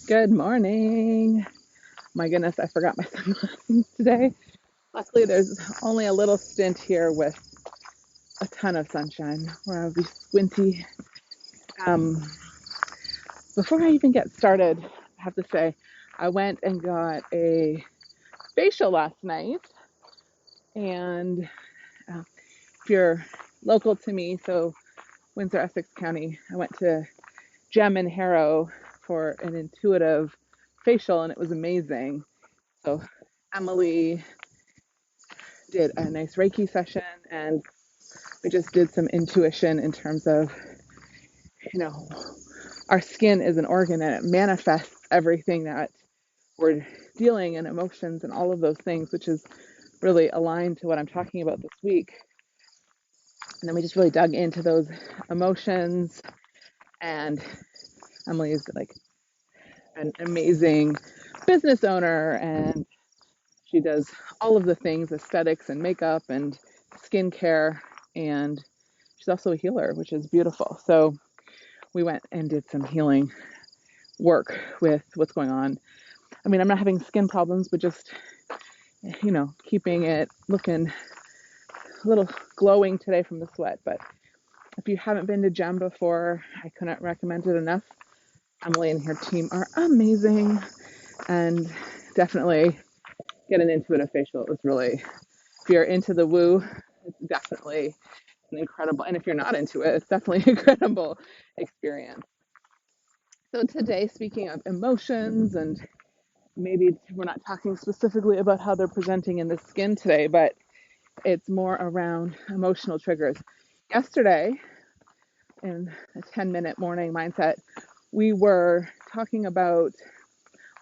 Good morning. My goodness, I forgot my sunglasses today. Luckily, there's only a little stint here with a ton of sunshine where I'll be squinty. Um, Before I even get started, I have to say, I went and got a facial last night. And if you're local to me, so Windsor, Essex County, I went to Gem and Harrow for an intuitive facial, and it was amazing. So Emily did a nice Reiki session, and we just did some intuition in terms of, you know, our skin is an organ and it manifests everything that we're dealing and emotions and all of those things, which is really aligned to what I'm talking about this week. And then we just really dug into those emotions. And Emily is like an amazing business owner, and she does all of the things, aesthetics and makeup and skincare. And she's also a healer, which is beautiful. So we went and did some healing work with what's going on. I mean, I'm not having skin problems, but just, keeping it looking a little glowing today from the sweat. But if you haven't been to Gem before, I couldn't recommend it enough. Emily and her team are amazing, and definitely get an intuitive facial. It was really, if you're into the woo, it's definitely an incredible, and if you're not into it, it's definitely an incredible experience. So today, speaking of emotions, and maybe we're not talking specifically about how they're presenting in the skin today, but it's more around emotional triggers. Yesterday, in a 10-minute morning mindset, we were talking about,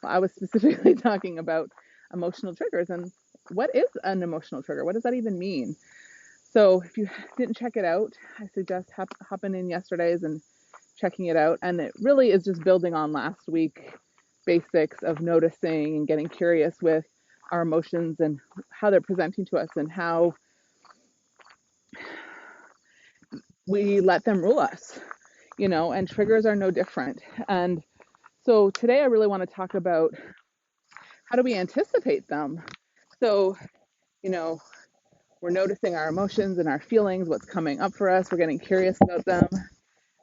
well, I was specifically talking about emotional triggers and what is an emotional trigger? What does that even mean? So if you didn't check it out, I suggest hopping in yesterday's and checking it out. And it really is just building on last week basics of noticing and getting curious with our emotions and how they're presenting to us and how we let them rule us, and triggers are no different. And so today I really want to talk about how do we anticipate them? So, you know, we're noticing our emotions and our feelings, what's coming up for us. We're getting curious about them.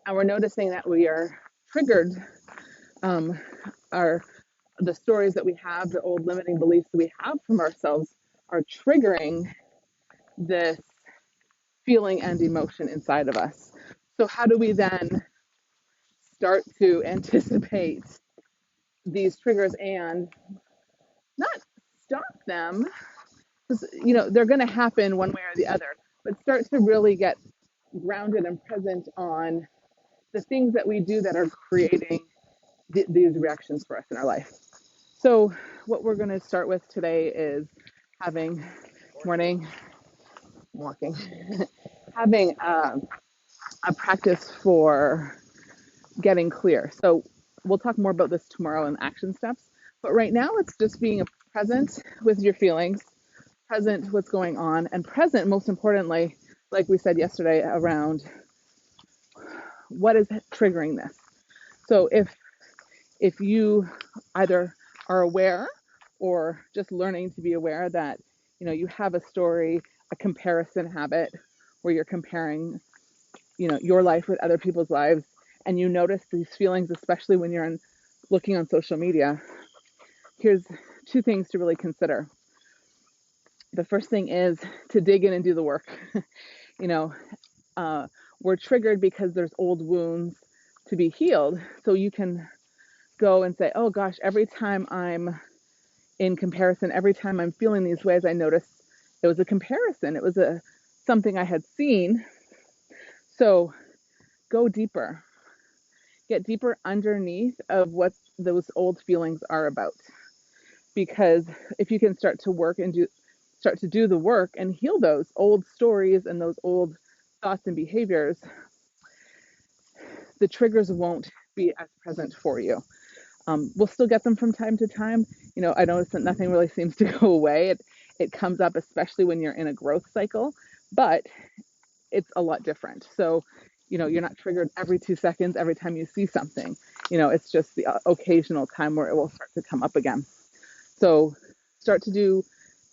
And we're noticing that we are triggered. Our the stories that we have, the old limiting beliefs that we have from ourselves are triggering this feeling and emotion inside of us. So how do we then start to anticipate these triggers and not stop them? Because they're going to happen one way or the other, but start to really get grounded and present on the things that we do that are creating these reactions for us in our life. So what we're going to start with today is having morning walking, having a practice for getting clear. So we'll talk more about this tomorrow in action steps. But right now, it's just being present with your feelings, present what's going on, and present, most importantly, like we said yesterday, around what is triggering this. So if you either are aware or just learning to be aware that you have a story, a comparison habit where you're comparing your life with other people's lives, and you notice these feelings, especially when you're looking on social media, here's two things to really consider. The first thing is to dig in and do the work. you know we're triggered because there's old wounds to be healed, so you can go and say, oh gosh, every time I'm in comparison, every time I'm feeling these ways, I notice it was a comparison, it was something I had seen. So go deeper, get deeper underneath of what those old feelings are about, because if you can start to work and start to do the work and heal those old stories and those old thoughts and behaviors, the triggers won't be as present for you. We'll still get them from time to time. I notice that nothing really seems to go away. It comes up, especially when you're in a growth cycle, but it's a lot different. So, you're not triggered every 2 seconds every time you see something. It's just the occasional time where it will start to come up again. So start to do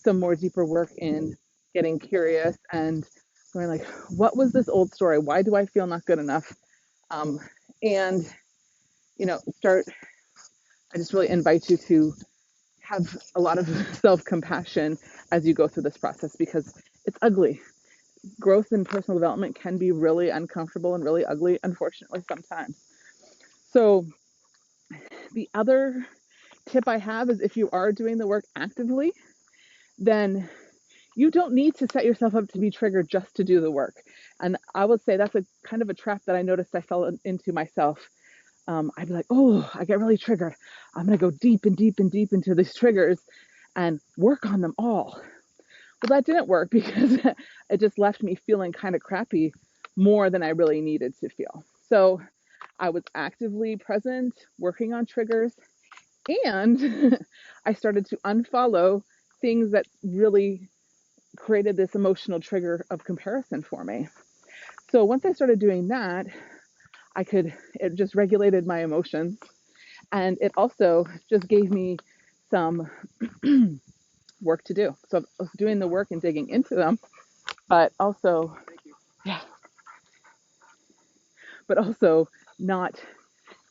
some more deeper work in getting curious and going like, what was this old story? Why do I feel not good enough? And start. I just really invite you to have a lot of self-compassion as you go through this process because it's ugly. Growth and personal development can be really uncomfortable and really ugly, unfortunately, sometimes. So the other tip I have is if you are doing the work actively, then you don't need to set yourself up to be triggered just to do the work. And I would say that's a kind of a trap that I noticed I fell into myself. I'd be like, oh, I get really triggered. I'm going to go deep and deep and deep into these triggers and work on them all. Well, that didn't work because it just left me feeling kind of crappy more than I really needed to feel. So I was actively present, working on triggers, and I started to unfollow things that really created this emotional trigger of comparison for me. So once I started doing that, it just regulated my emotions. And it also just gave me some work to do. So I was doing the work and digging into them, but also, yeah, but also not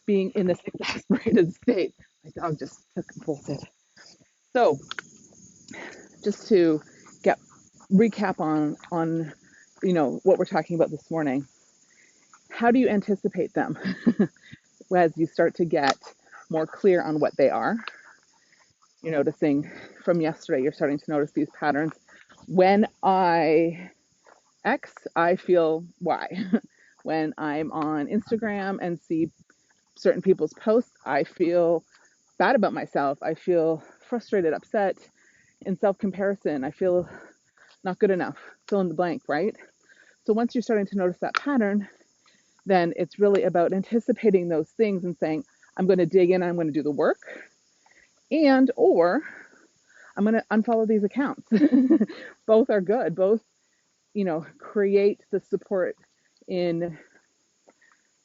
being in this exasperated state. My dog just took and bolted. So just to get recap on what we're talking about this morning, how do you anticipate them as you start to get more clear on what they are? You're noticing from yesterday, you're starting to notice these patterns. When I X, I feel Y. When I'm on Instagram and see certain people's posts, I feel bad about myself. I feel frustrated, upset, in self-comparison. I feel not good enough, fill in the blank, right? So once you're starting to notice that pattern, then it's really about anticipating those things and saying, I'm going to dig in, I'm going to do the work, or I'm going to unfollow these accounts. Both are good. Both, create the support in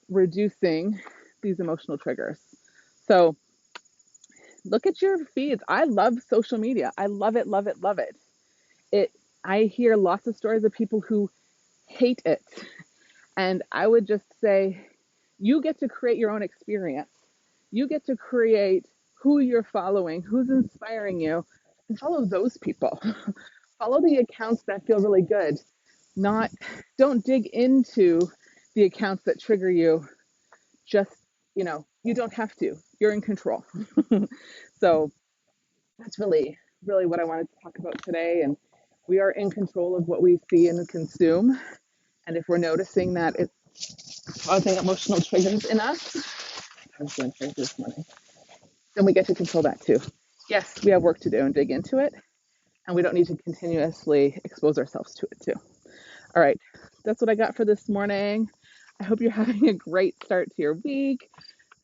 reducing these emotional triggers. So look at your feeds. I love social media. I love it, love it, love it. I hear lots of stories of people who hate it. And I would just say, you get to create your own experience. You get to create who you're following, who's inspiring you, and follow those people. Follow the accounts that feel really good. Don't dig into the accounts that trigger you. Just, you don't have to. You're in control. So that's really, really what I wanted to talk about today. And we are in control of what we see and consume. And if we're noticing that it's causing emotional triggers in us, I was doing things this morning, then we get to control that too. Yes, we have work to do and dig into it, and we don't need to continuously expose ourselves to it too. All right, that's what I got for this morning. I hope you're having a great start to your week.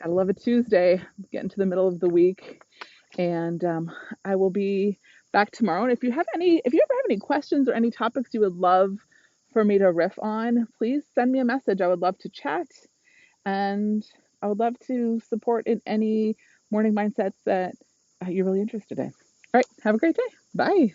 Gotta love a Tuesday, getting to the middle of the week, and I will be back tomorrow. And if you ever have any questions or any topics you would love for me to riff on, please send me a message. I would love to chat, and I would love to support in any morning mindsets that you're really interested in. All right, have a great day. Bye.